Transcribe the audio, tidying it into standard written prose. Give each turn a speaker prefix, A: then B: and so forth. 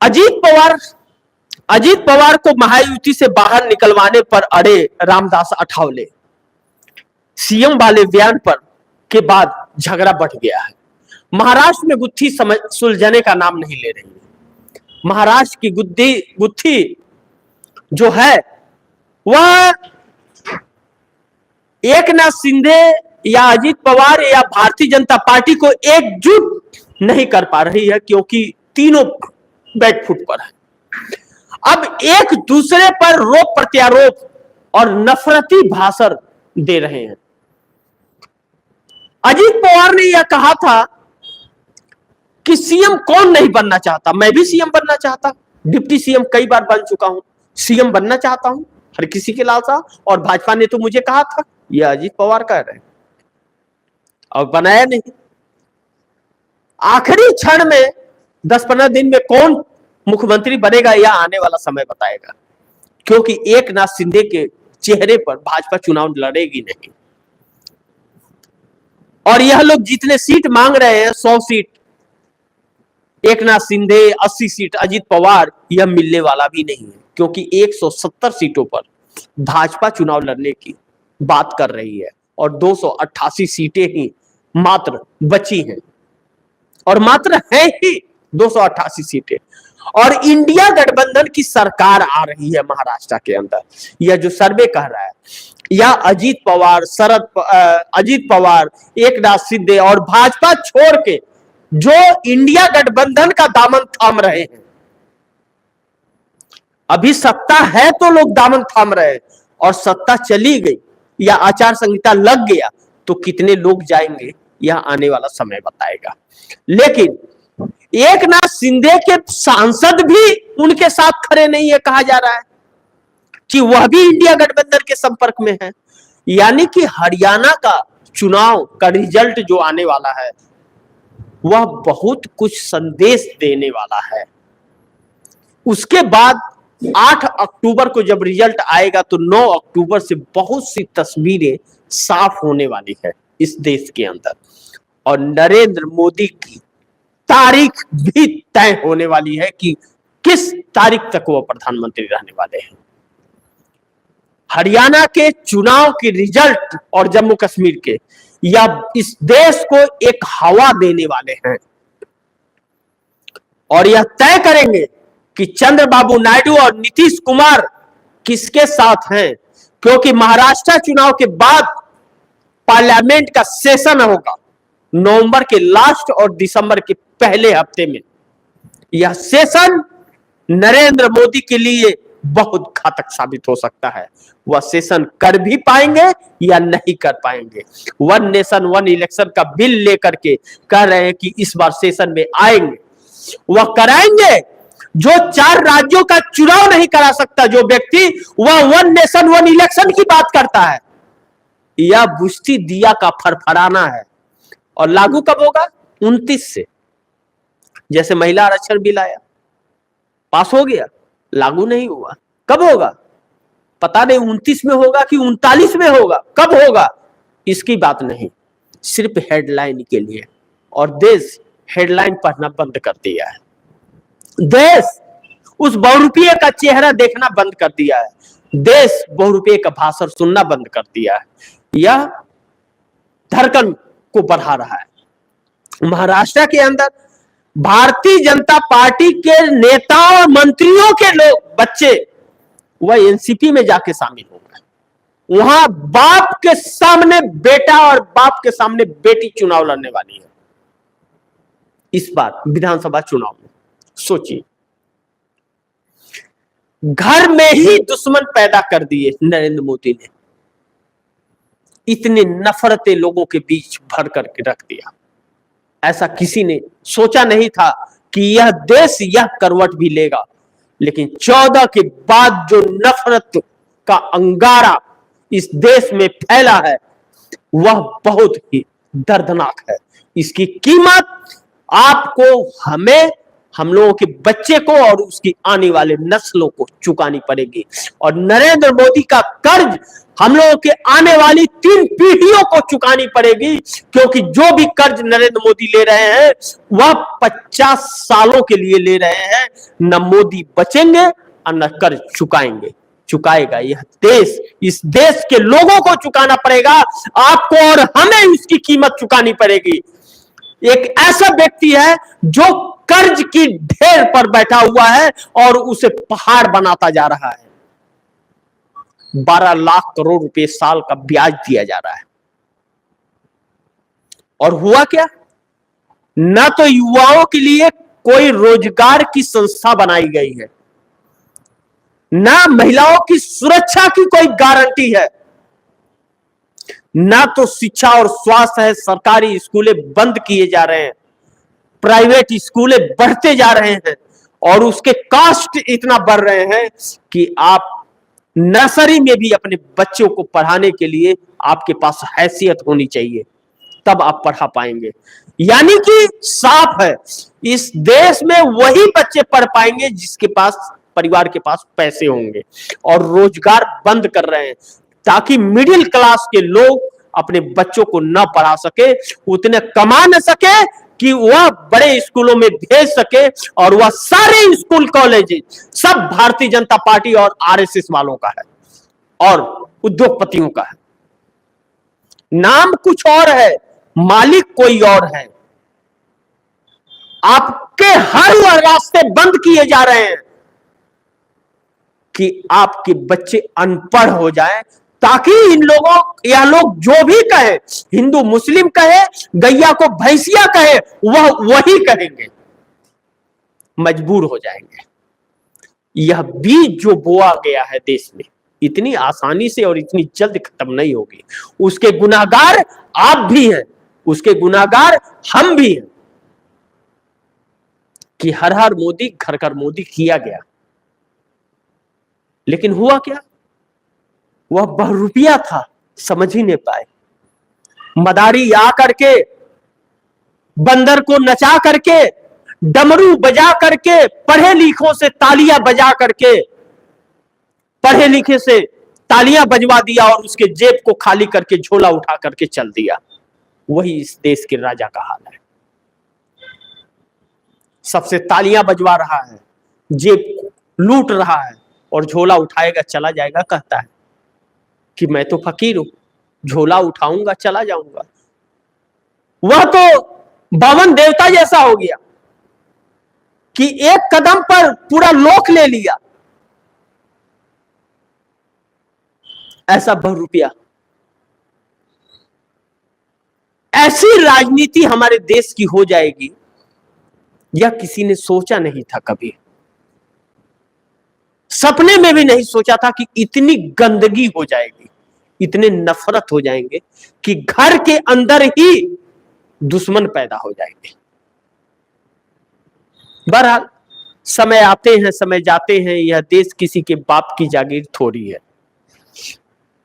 A: अजीत पवार को महायुति से बाहर निकलवाने पर अड़े रामदास अठावले। सीएम वाले बयान पर के बाद झगड़ा बढ़ गया है। महाराष्ट्र में गुत्थी सुलझने का नाम नहीं ले रही है। महाराष्ट्र की गुत्थी जो है वह एकनाथ शिंदे या अजीत पवार या भारतीय जनता पार्टी को एकजुट नहीं कर पा रही है, क्योंकि तीनों बैकफुट पर है। अब एक दूसरे पर रोप प्रत्यारोप और नफरती भाषण दे रहे हैं। अजीत पवार ने यह कहा था कि सीएम कौन नहीं बनना चाहता, मैं भी सीएम बनना चाहता, डिप्टी सीएम कई बार बन चुका हूं, सीएम बनना चाहता हूं, हर किसी के लालसा, और भाजपा ने तो मुझे कहा था। यह अजीत पवार कह रहे हैं और बनाया नहीं। आखिरी क्षण में 10-15 दिन में कौन मुख्यमंत्री बनेगा यह आने वाला समय बताएगा, क्योंकि एकनाथ शिंदे के चेहरे पर भाजपा चुनाव लड़ेगी नहीं। और यह लोग जितने सीट मांग रहे हैं 100 सीट एकनाथ शिंदे, 80 सीट अजीत पवार, यह मिलने वाला भी नहीं है, क्योंकि 170 सीटों पर भाजपा चुनाव लड़ने की बात कर रही है और 288 सीटें ही मात्र बची हैं, और मात्र है ही 288 सीटें। और इंडिया गठबंधन की सरकार आ रही है महाराष्ट्र के अंदर। यह जो सर्वे कह रहा है, या अजीत पवार, एकनाथ शिंदे और भाजपा छोड़ के जो इंडिया गठबंधन का दामन थाम रहे हैं, अभी सत्ता है तो लोग दामन थाम रहे हैं, और सत्ता चली गई या आचार संहिता लग गया तो कितने लोग जाएंगे यह आने वाला समय बताएगा। लेकिन एकनाथ शिंदे के सांसद भी उनके साथ खड़े नहीं है, कहा जा रहा है कि वह भी इंडिया गठबंधन के संपर्क में है। यानी कि हरियाणा का चुनाव का रिजल्ट जो आने वाला है वह बहुत कुछ संदेश देने वाला है। उसके बाद 8 अक्टूबर को जब रिजल्ट आएगा तो 9 अक्टूबर से बहुत सी तस्वीरें साफ होने वाली है इस देश के अंदर, और नरेंद्र मोदी की तारीख भी तय होने वाली है कि किस तारीख तक वो प्रधानमंत्री रहने वाले हैं। हरियाणा के चुनाव के रिजल्ट और जम्मू कश्मीर के, या इस देश को एक हवा देने वाले हैं, और यह तय करेंगे कि चंद्रबाबू नायडू और नीतीश कुमार किसके साथ हैं, क्योंकि महाराष्ट्र चुनाव के बाद पार्लियामेंट का सेशन होगा नवंबर के लास्ट और दिसंबर के पहले हफ्ते में। यह सेशन नरेंद्र मोदी के लिए बहुत घातक साबित हो सकता है। वह सेशन कर भी पाएंगे या नहीं कर पाएंगे। 1 नेशन 1 इलेक्शन का बिल लेकर के कह रहे हैं कि इस बार सेशन में आएंगे, वह कराएंगे। जो 4 राज्यों का चुनाव नहीं करा सकता जो व्यक्ति, वह 1 नेशन 1 इलेक्शन की बात करता है। यह बुझती दिया का फरफराना है। और लागू कब होगा? 29 से। जैसे महिला आरक्षण बिल आया, पास हो गया, लागू नहीं हुआ। कब होगा पता नहीं, 29 में होगा कि 39 में होगा, कब होगा इसकी बात नहीं, सिर्फ हेडलाइन के लिए। और देश हेडलाइन पढ़ना बंद कर दिया है। देश उस बहुरूपीय का चेहरा देखना बंद कर दिया है। देश बहुरूपीय का भाषण सुनना बंद कर दिया है। यह धड़कन को बढ़ा रहा है। महाराष्ट्र के अंदर भारतीय जनता पार्टी के नेताओं और मंत्रियों के लोग, बच्चे, वह एनसीपी में जाके शामिल हो गए। वहां बाप के सामने बेटा और बाप के सामने बेटी चुनाव लड़ने वाली है इस बार विधानसभा चुनाव में। सोचिए, घर में ही दुश्मन पैदा कर दिए नरेंद्र मोदी ने। इतने नफरतें लोगों के बीच भर करके रख दिया। ऐसा किसी ने सोचा नहीं था कि यह देश यह करवट भी लेगा। लेकिन 14 के बाद जो नफरत का अंगारा इस देश में फैला है वह बहुत ही दर्दनाक है। इसकी कीमत आपको, हमें, हम लोगों के बच्चे को और उसकी आने वाले नस्लों को चुकानी पड़ेगी। और नरेंद्र मोदी का कर्ज हम लोगों के आने वाली 3 पीढ़ियों को चुकानी पड़ेगी, क्योंकि जो भी कर्ज नरेंद्र मोदी ले रहे हैं वह 50 सालों के लिए ले रहे हैं। न मोदी बचेंगे और न कर्ज चुकाएगा यह देश। इस देश के लोगों को चुकाना पड़ेगा, आपको और हमें उसकी कीमत चुकानी पड़ेगी। एक ऐसा व्यक्ति है जो कर्ज की ढेर पर बैठा हुआ है और उसे पहाड़ बनाता जा रहा है। 12 लाख करोड़ रुपए साल का ब्याज दिया जा रहा है। और हुआ क्या? ना तो युवाओं के लिए कोई रोजगार की संस्था बनाई गई है, ना महिलाओं की सुरक्षा की कोई गारंटी है, ना तो शिक्षा और स्वास्थ्य है। सरकारी स्कूलें बंद किए जा रहे हैं, प्राइवेट स्कूलें बढ़ते जा रहे हैं और उसके कॉस्ट इतना बढ़ रहे हैं कि आप नर्सरी में भी अपने बच्चों को पढ़ाने के लिए आपके पास हैसियत होनी चाहिए, तब आप पढ़ा पाएंगे। यानी कि साफ है, इस देश में वही बच्चे पढ़ पाएंगे जिसके पास, परिवार के पास पैसे होंगे। और रोजगार बंद कर रहे हैं ताकि मिडिल क्लास के लोग अपने बच्चों को न पढ़ा सके, उतने कमा न सके कि वह बड़े स्कूलों में भेज सके। और वह सारे स्कूल कॉलेज सब भारतीय जनता पार्टी और आरएसएस वालों का है और उद्योगपतियों का है। नाम कुछ और है, मालिक कोई और है। आपके हर वह रास्ते बंद किए जा रहे हैं कि आपके बच्चे अनपढ़ हो जाएं, ताकि इन लोगों, यह लोग जो भी कहे, हिंदू मुस्लिम कहे, गैया को भैंसिया कहे, वह वही कहेंगे, मजबूर हो जाएंगे। यह बीज जो बोआ गया है देश में, इतनी आसानी से और इतनी जल्द खत्म नहीं होगी। उसके गुनाहगार आप भी हैं, उसके गुनाहगार हम भी हैं कि हर हर मोदी घर घर मोदी किया गया, लेकिन हुआ क्या? वह बहुरूपिया था, समझ ही नहीं पाए। मदारी आ करके, बंदर को नचा करके, डमरू बजा करके, पढ़े लिखों से तालियां बजा करके, पढ़े लिखे से तालियां बजवा दिया और उसके जेब को खाली करके झोला उठा करके चल दिया। वही इस देश के राजा का हाल है। सबसे तालियां बजवा रहा है, जेब लूट रहा है और झोला उठाएगा चला जाएगा, कहता है कि मैं तो फकीर हूं, झोला उठाऊंगा चला जाऊंगा। वह तो बावन देवता जैसा हो गया कि एक कदम पर पूरा लोक ले लिया। ऐसा बहुरूपिया, ऐसी राजनीति हमारे देश की हो जाएगी, यह किसी ने सोचा नहीं था कभी। सपने में भी नहीं सोचा था कि इतनी गंदगी हो जाएगी, इतने नफरत हो जाएंगे कि घर के अंदर ही दुश्मन पैदा हो जाएंगे। बहरहाल समय आते हैं समय जाते हैं, यह देश किसी के बाप की जागीर थोड़ी है।